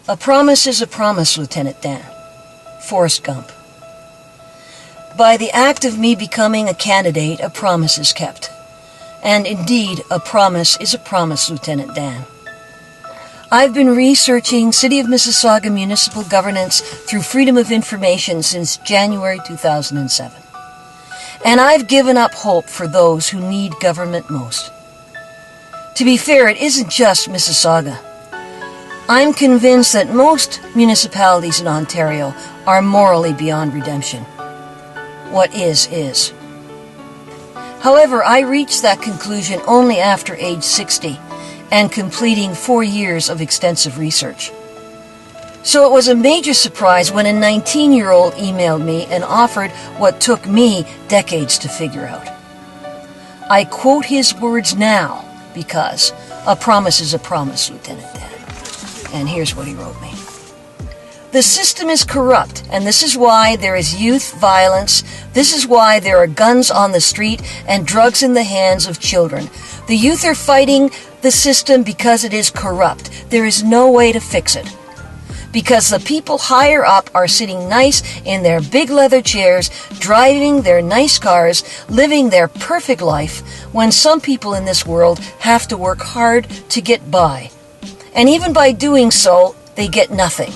A promise is a promise, Lieutenant Dan. Forrest Gump. By the act of me becoming a candidate, a promise is kept. And indeed, a promise is a promise, Lieutenant Dan. I've been researching City of Mississauga municipal governance through Freedom of Information since January 2007. And I've given up hope for those who need government most. To be fair, it isn't just Mississauga. I'm convinced that most municipalities in Ontario are morally beyond redemption. What is. However, I reached that conclusion only after age 60 and completing 4 years of extensive research. So it was a major surprise when a 19-year-old emailed me and offered what took me decades to figure out. I quote his words now because a promise is a promise, Lieutenant Dan. And here's what he wrote me. The system is corrupt, and this is why there is youth violence. This is why there are guns on the street and drugs in the hands of children. The youth are fighting the system because it is corrupt. There is no way to fix it. Because the people higher up are sitting nice in their big leather chairs, driving their nice cars, living their perfect life, when some people in this world have to work hard to get by. And even by doing so, they get nothing.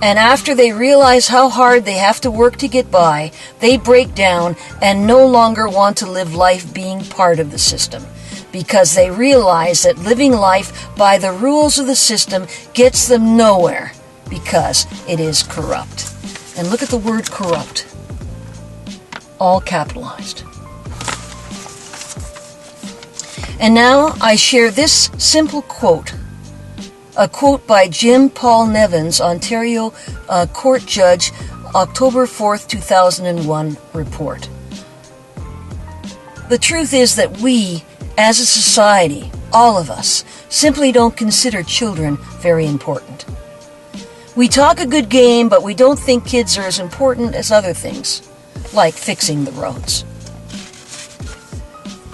And after they realize how hard they have to work to get by, they break down and no longer want to live life being part of the system, because they realize that living life by the rules of the system gets them nowhere, because it is corrupt. And look at the word corrupt, all capitalized. And now I share this simple quote. A quote by Jim Paul Nevins, Ontario Court Judge, October 4th, 2001 report. The truth is that we, as a society, all of us, simply don't consider children very important. We talk a good game, but we don't think kids are as important as other things, like fixing the roads.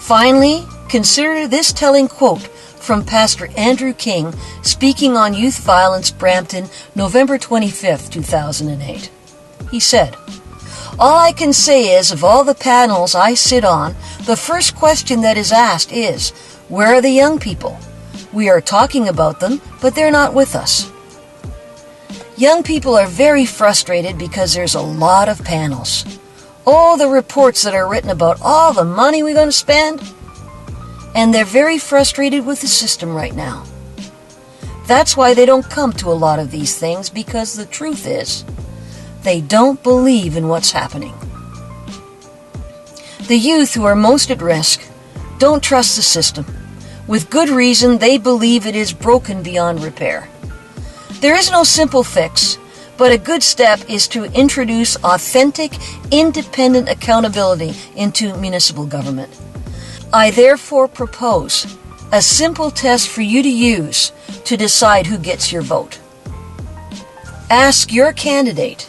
Finally, consider this telling quote from Pastor Andrew King, speaking on youth violence, Brampton, November 25th, 2008. He said, "All I can say is, of all the panels I sit on, the first question that is asked is, where are the young people? We are talking about them, but they're not with us." Young people are very frustrated because there's a lot of panels. Oh, the reports that are written about all the money we're going to spend. And they're very frustrated with the system right now. That's why they don't come to a lot of these things, because the truth is, they don't believe in what's happening. The youth who are most at risk don't trust the system. With good reason, they believe it is broken beyond repair. There is no simple fix, but a good step is to introduce authentic, independent accountability into municipal government. I therefore propose a simple test for you to use to decide who gets your vote. Ask your candidate,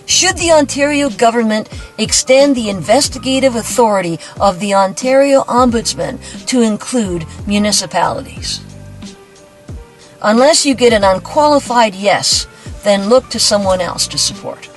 should the Ontario government extend the investigative authority of the Ontario Ombudsman to include municipalities? Unless you get an unqualified yes, then look to someone else to support.